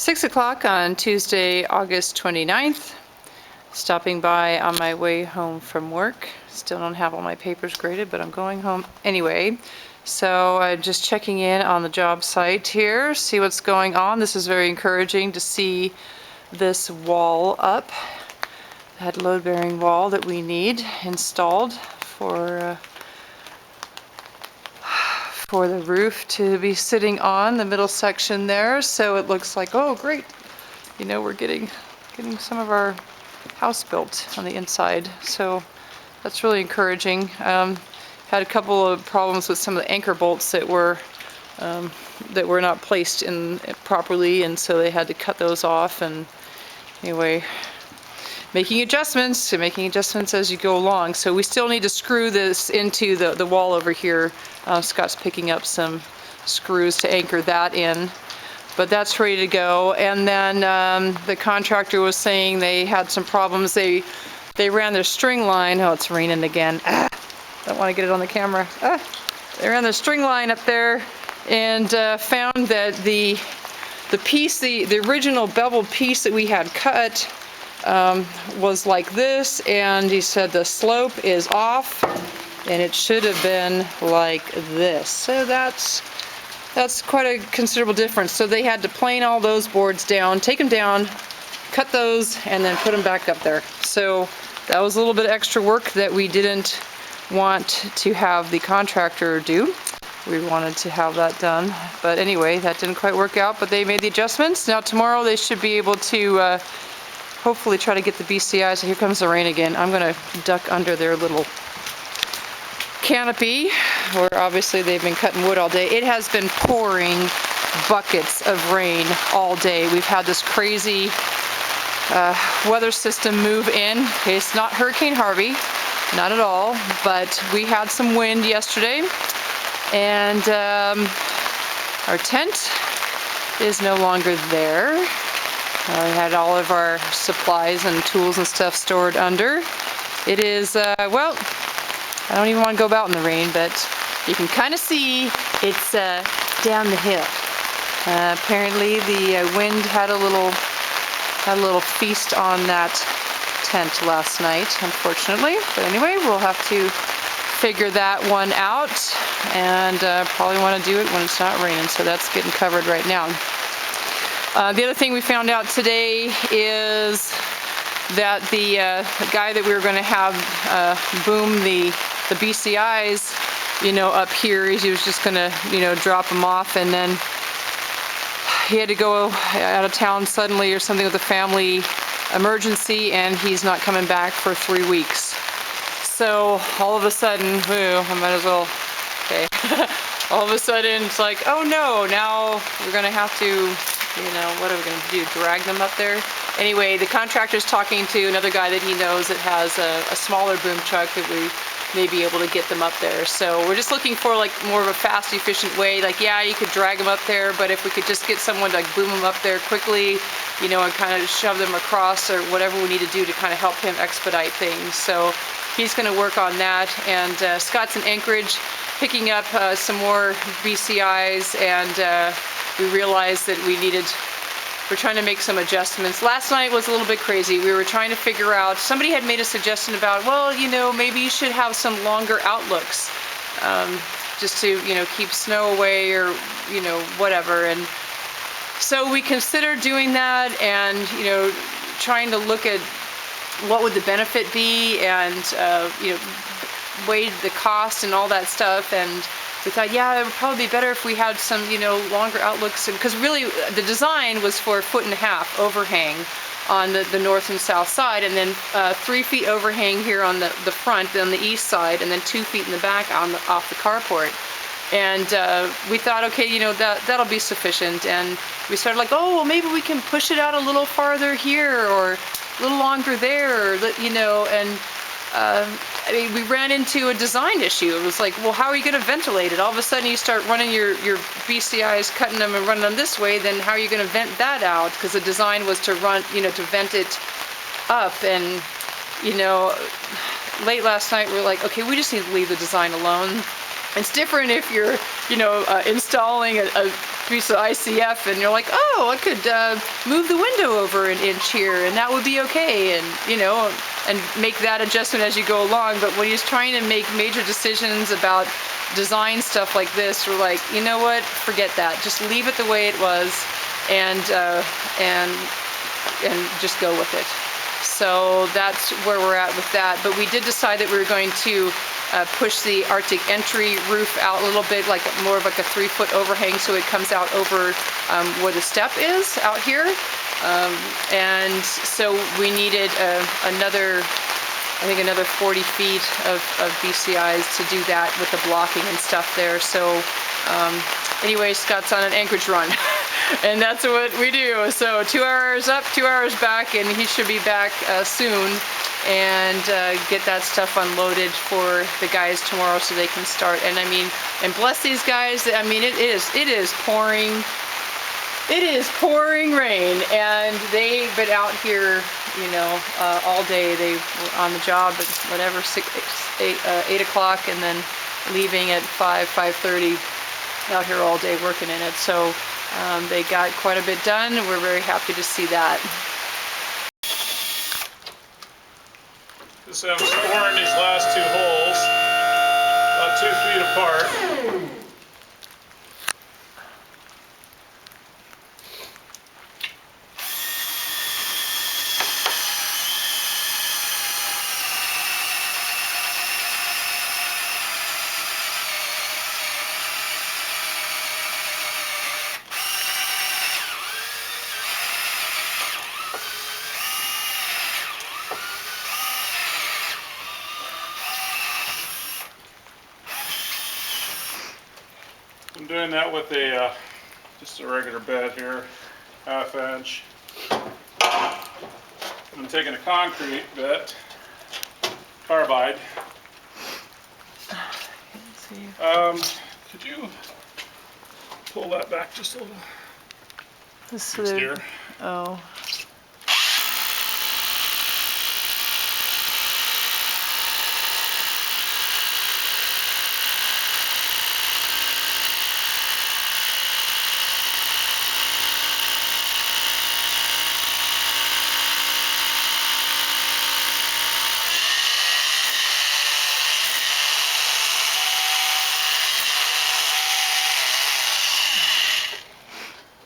6 o'clock on Tuesday, August 29th. Stopping by on my way home from work. Still don't have all my papers graded, but I'm going home anyway. So I'm just checking in on the job site here, see what's going on. This is very encouraging to see this wall up, that load-bearing wall that we need installed for the roof to be sitting on, the middle section there. So it looks like, oh great, you know, we're getting some of our house built on the inside. So that's really encouraging. Had a couple of problems with some of the anchor bolts that were not placed in properly, and so they had to cut those off. And anyway, making adjustments as you go along. So we still need to screw this into the wall over here. Scott's picking up some screws to anchor that in, but that's ready to go. And then the contractor was saying they had some problems. They ran their string line. Oh, it's raining again. Don't want to get it on the camera. They ran their string line up there and found that the piece, the original bevel piece that we had cut, was like this, and he said the slope is off and it should have been like this. So that's quite a considerable difference. So they had to plane all those boards down, take them down, cut those, and then put them back up there. So that was a little bit of extra work that we didn't want to have the contractor do. We wanted to have that done, but anyway, that didn't quite work out, but they made the adjustments. Now tomorrow they should be able to hopefully try to get the BCI. So here comes the rain again. I'm going to duck under their little canopy, where obviously they've been cutting wood all day. It has been pouring buckets of rain all day. We've had this crazy weather system move in. Okay, it's not Hurricane Harvey, not at all, but we had some wind yesterday, and our tent is no longer there. We had all of our supplies and tools and stuff stored under. It is, well, I don't even want to go out in the rain, but you can kind of see it's down the hill. Apparently the wind had a little feast on that tent last night, unfortunately. But anyway, we'll have to figure that one out, and probably want to do it when it's not raining, so that's getting covered right now. The other thing we found out today is that the guy that we were going to have boom the BCIs, you know, up here, he was just going to, you know, drop them off, and then he had to go out of town suddenly or something with a family emergency, and he's not coming back for 3 weeks. So all of a sudden, I might as well, okay. All of a sudden it's like, oh no, now we're going to have to, you know, what are we going to do, drag them up there? Anyway, the contractor's talking to another guy that he knows that has a smaller boom truck that we may be able to get them up there. So we're just looking for like more of a fast, efficient way. Like, yeah, you could drag them up there, but if we could just get someone to like boom them up there quickly, you know, and kind of shove them across or whatever we need to do to kind of help him expedite things. So he's going to work on that. And Scott's in Anchorage picking up some more BCIs, and we realized that we're trying to make some adjustments. Last night was a little bit crazy. We were trying to figure out, somebody had made a suggestion about, well, you know, maybe you should have some longer outlooks, just to, you know, keep snow away or, you know, whatever. And so we considered doing that, and, you know, trying to look at what would the benefit be, and, you know, weighed the cost and all that stuff. And we thought, yeah, it would probably be better if we had some, you know, longer outlooks, because really the design was for 1.5 foot overhang on the north and south side, and then 3 feet overhang here on the front, on the east side, and then 2 feet in the back off the carport. And we thought, okay, you know, that'll be sufficient. And we started like, oh, well, maybe we can push it out a little farther here, or a little longer there, or, you know, and I mean, we ran into a design issue. It was like, well, how are you going to ventilate it? All of a sudden you start running your BCIs, cutting them and running them this way, then how are you going to vent that out? Because the design was to run, you know, to vent it up. And, you know, late last night we were like, okay, we just need to leave the design alone. It's different if you're, you know, installing a piece of ICF, and you're like, oh, I could move the window over an inch here, and that would be okay, and you know, and make that adjustment as you go along. But when he's trying to make major decisions about design stuff like this, we're like, you know what, forget that. Just leave it the way it was, and just go with it. So that's where we're at with that. But we did decide that we were going to push the Arctic entry roof out a little bit, like more of like a 3-foot overhang, so it comes out over where the step is out here. And so we needed another 40 feet of BCIs to do that with the blocking and stuff there. So anyway, Scott's on an anchorage run. And that's what we do. So 2 hours up, 2 hours back, and he should be back soon, and get that stuff unloaded for the guys tomorrow so they can start. And I mean, and bless these guys, I mean, it is pouring. It is pouring rain, and they've been out here, you know, all day. They were on the job at whatever, 8 o'clock, and then leaving at 5:30, out here all day working in it. So they got quite a bit done. We're very happy to see that. Just have scoring these last 2 holes, about 2 feet apart. I'm doing that with a just a regular bed here, 1/2 inch. I'm taking a concrete bit, carbide. Could you pull that back just a little? Steer. Oh.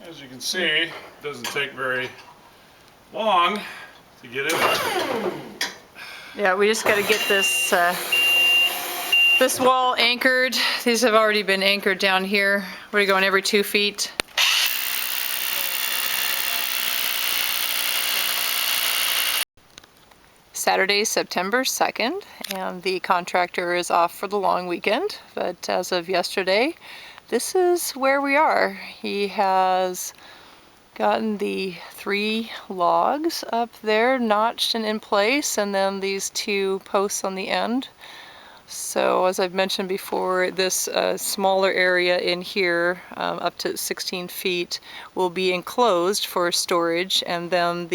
As you can see, it doesn't take very long to get in. Yeah, we just got to get this this wall anchored. These have already been anchored down here. We're going every 2 feet. Saturday, September 2nd, and the contractor is off for the long weekend, but as of yesterday, this is where we are. He has gotten the 3 logs up there notched and in place, and then these 2 posts on the end. So as I've mentioned before, this smaller area in here, up to 16 feet, will be enclosed for storage, and then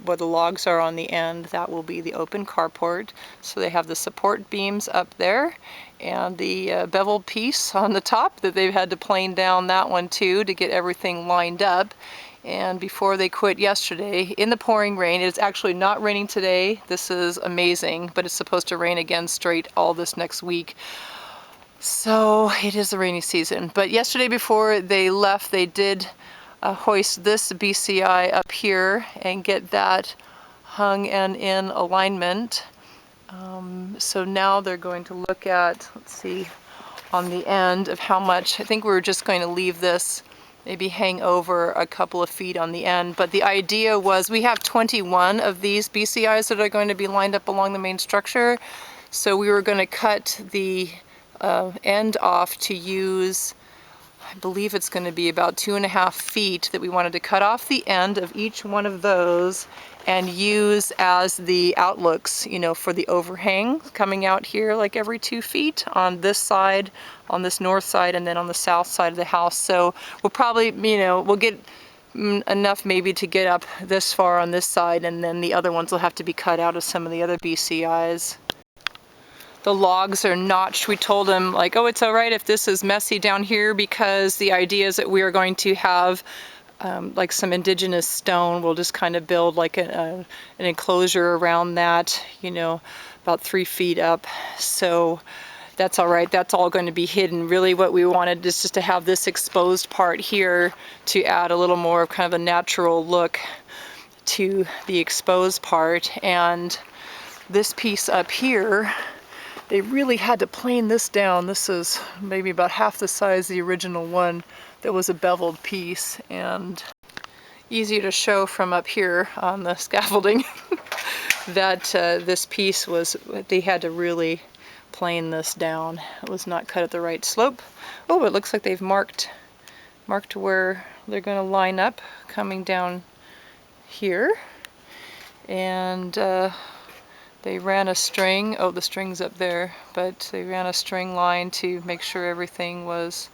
where the logs are on the end, that will be the open carport. So they have the support beams up there, and the beveled piece on the top that they've had to plane down that one too to get everything lined up. And before they quit yesterday, in the pouring rain, it's actually not raining today. This is amazing, but it's supposed to rain again straight all this next week. So it is the rainy season. But yesterday before they left, they did hoist this BCI up here and get that hung and in alignment. So now they're going to look at, let's see, on the end of how much. I think we're just going to leave this maybe hang over a couple of feet on the end. But the idea was we have 21 of these BCIs that are going to be lined up along the main structure. So we were going to cut the end off to use, I believe it's going to be about 2.5 feet that we wanted to cut off the end of each one of those and use as the outlooks, you know, for the overhang coming out here like every 2 feet on this side, on this north side, and then on the south side of the house. So we'll probably, you know, we'll get enough maybe to get up this far on this side, and then the other ones will have to be cut out of some of the other BCIs. the logs are notched. We told him like, oh, it's all right if this is messy down here, because the idea is that we are going to have like some indigenous stone. We'll just kind of build like an enclosure around that, you know, about 3 feet up. So that's all right. That's all going to be hidden. Really what we wanted is just to have this exposed part here to add a little more of kind of a natural look to the exposed part. And this piece up here, they really had to plane this down. This is maybe about half the size of the original one that was a beveled piece, and easy to show from up here on the scaffolding that this piece was, they had to really plane this down. It was not cut at the right slope. Oh, it looks like they've marked where they're going to line up coming down here. And they ran a string, oh, the string's up there, but they ran a string line to make sure everything was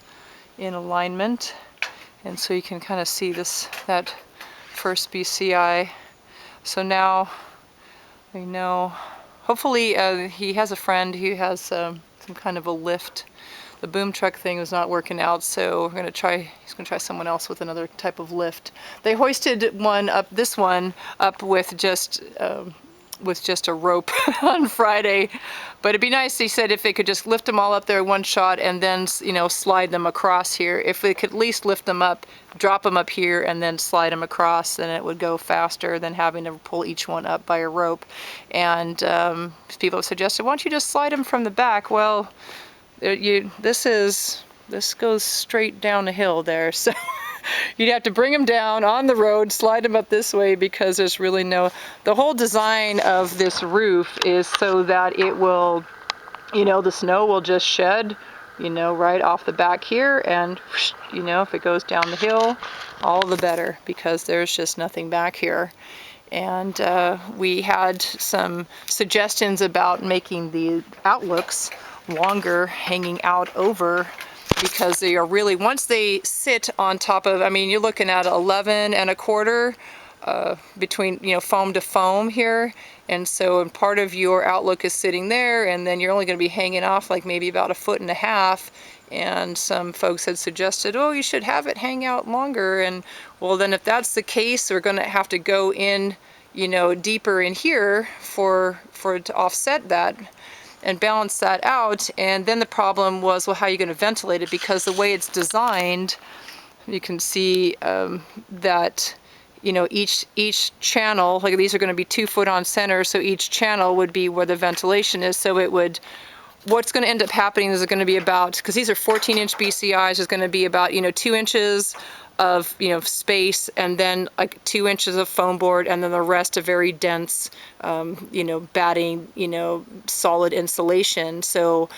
in alignment. And so you can kind of see that first BCI. So now we know, hopefully he has a friend who has some kind of a lift. The boom truck thing was not working out, so he's gonna try someone else with another type of lift. They hoisted this one up with just a rope on Friday, but it'd be nice, he said, if they could just lift them all up there one shot and then, you know, slide them across here. If they could at least lift them up, drop them up here, and then slide them across, then it would go faster than having to pull each one up by a rope. And people have suggested, why don't you just slide them from the back? Well, this goes straight down the hill there, so you'd have to bring them down on the road, slide them up this way, because there's really the whole design of this roof is so that it will, you know, the snow will just shed, you know, right off the back here, and, you know, if it goes down the hill, all the better, because there's just nothing back here. And we had some suggestions about making the outlooks longer, hanging out over, because they are really, once they sit on top of, I mean, you're looking at 11 1/4 between, you know, foam to foam here. And so part of your outlook is sitting there, and then you're only going to be hanging off like maybe about 1.5 feet. And some folks had suggested, oh, you should have it hang out longer. And well, then if that's the case, we're going to have to go in, you know, deeper in here for it to offset that and balance that out. And then the problem was, well, how are you going to ventilate it? Because the way it's designed, you can see that, you know, each channel, like these are going to be 2 foot on center, so each channel would be where the ventilation is. So it would, what's going to end up happening is going to be about, because these are 14-inch BCIs, is going to be about, you know, 2 inches of, you know, space, and then like 2 inches of foam board, and then the rest of very dense, you know, batting, you know, solid insulation. So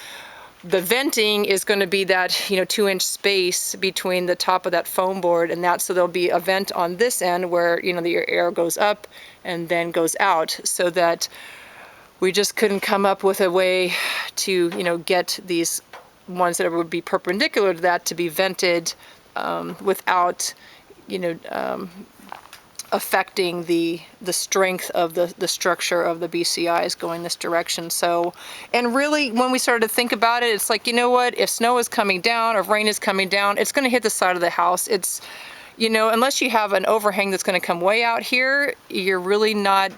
the venting is going to be that, you know, 2-inch space between the top of that foam board and that, so there'll be a vent on this end where, you know, the air goes up and then goes out, so that we just couldn't come up with a way to, you know, get these ones that would be perpendicular to that to be vented without, you know, affecting the strength of the structure of the BCIs going this direction. So, and really when we started to think about it, it's like, you know what, if snow is coming down or if rain is coming down, it's going to hit the side of the house. It's, you know, unless you have an overhang that's going to come way out here, you're really not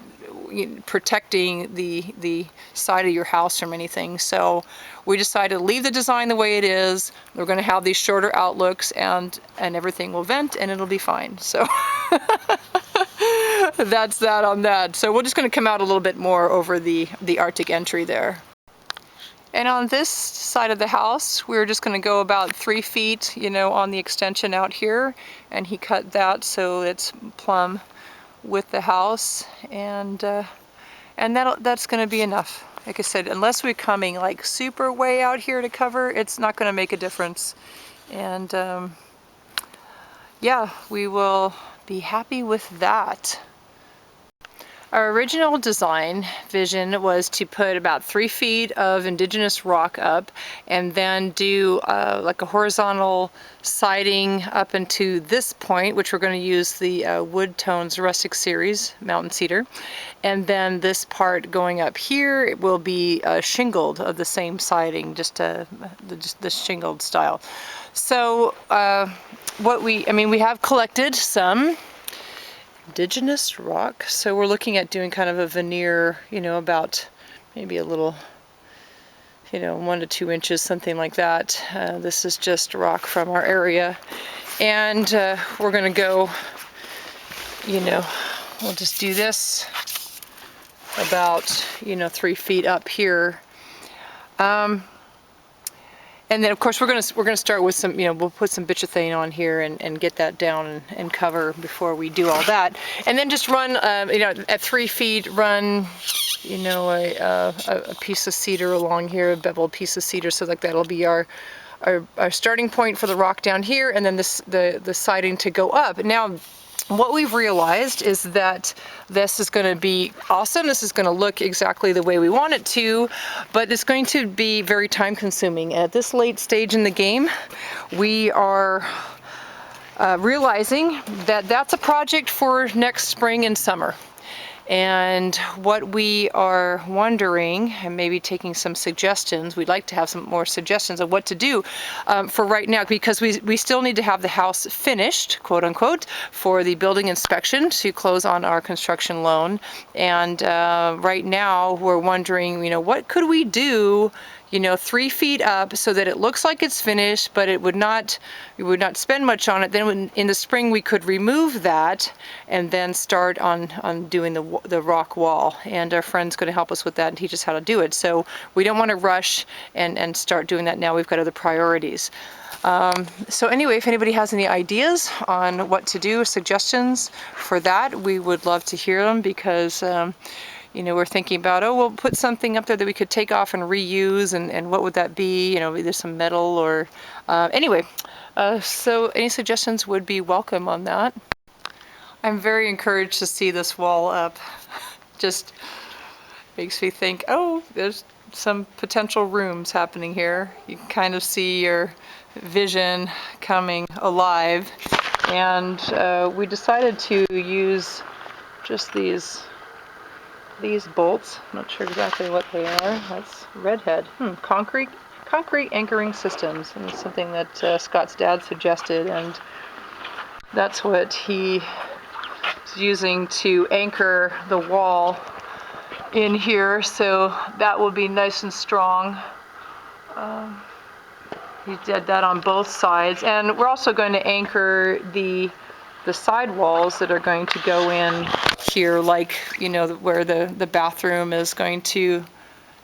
protecting the side of your house from anything. So we decided to leave the design the way it is. We're going to have these shorter outlooks, and everything will vent and it'll be fine. So that's that on that. So we're just going to come out a little bit more over the Arctic entry there. And on this side of the house, we're just going to go about 3 feet, you know, on the extension out here, and he cut that so it's plumb with the house, and that's going to be enough. Like I said, unless we're coming like super way out here to cover, it's not going to make a difference. And yeah, we will be happy with that. Our original design vision was to put about 3 feet of indigenous rock up and then do like a horizontal siding up into this point, which we're going to use the Wood Tones Rustic Series mountain cedar. And then this part going up here, it will be shingled of the same siding, just the shingled style. So we have collected some indigenous rock, so we're looking at doing kind of a veneer, about maybe a little, 1 to 2 inches, something like that. This is just rock from our area, and we're going to go, we'll just do this about 3 feet up here. And then of course we're gonna start with some, we'll put some bituthane on here and get that down and cover before we do all that. And then just run, at 3 feet, run, a piece of cedar along here, a beveled piece of cedar, so like that'll be our starting point for the rock down here, and then the siding to go up. Now, what we've realized is that this is going to be awesome. This is going to look exactly the way we want it to, but it's going to be very time consuming. At this late stage in the game, we are realizing that that's a project for next spring and summer. And what we are wondering, and maybe taking some suggestions, we'd like to have some more suggestions of what to do for right now, because we still need to have the house finished, quote unquote, for the building inspection to close on our construction loan. And right now we're wondering, what could we do 3 feet up so that it looks like it's finished, but we would not spend much on it. Then in the spring we could remove that and then start on doing the rock wall. And our friend's going to help us with that and teach us how to do it. So we don't want to rush and start doing that now. We've got other priorities. So anyway, if anybody has any ideas on what to do, suggestions for that, we would love to hear them, because we're thinking about, we'll put something up there that we could take off and reuse, and what would that be? Either some metal or, anyway. So any suggestions would be welcome on that. I'm very encouraged to see this wall up. Just makes me think, there's some potential rooms happening here. You can kind of see your vision coming alive. And we decided to use just these bolts. I'm not sure exactly what they are. That's redhead. Concrete anchoring systems, and it's something that Scott's dad suggested, and that's what he is using to anchor the wall in here, so that will be nice and strong. He did that on both sides, and we're also going to anchor the side walls that are going to go in here, like where the bathroom is going to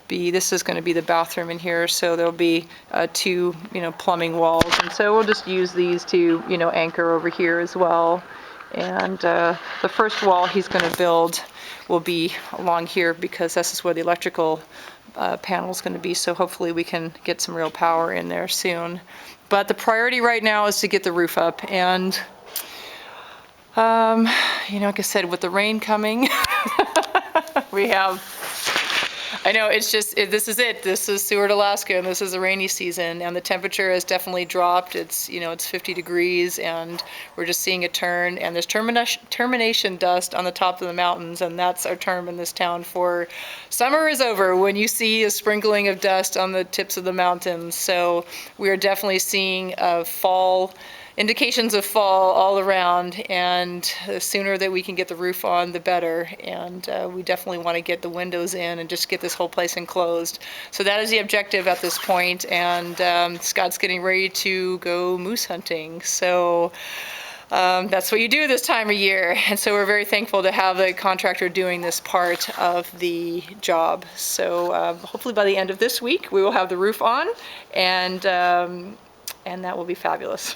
be. This is going to be the bathroom in here, so there'll be 2 plumbing walls, and so we'll just use these to anchor over here as well. And the first wall he's going to build will be along here, because this is where the electrical panel is going to be, so hopefully we can get some real power in there soon. But the priority right now is to get the roof up, and like I said, with the rain coming, I know, it's just, this is it. This is Seward, Alaska, and this is a rainy season, and the temperature has definitely dropped. It's, it's 50 degrees, and we're just seeing a turn, and there's termination dust on the top of the mountains, and that's our term in this town for summer is over, when you see a sprinkling of dust on the tips of the mountains. So we are definitely seeing indications of fall all around, and the sooner that we can get the roof on, the better. And we definitely want to get the windows in and just get this whole place enclosed. So that is the objective at this point, and Scott's getting ready to go moose hunting. So that's what you do this time of year, and so we're very thankful to have a contractor doing this part of the job. So hopefully by the end of this week we will have the roof on, and that will be fabulous.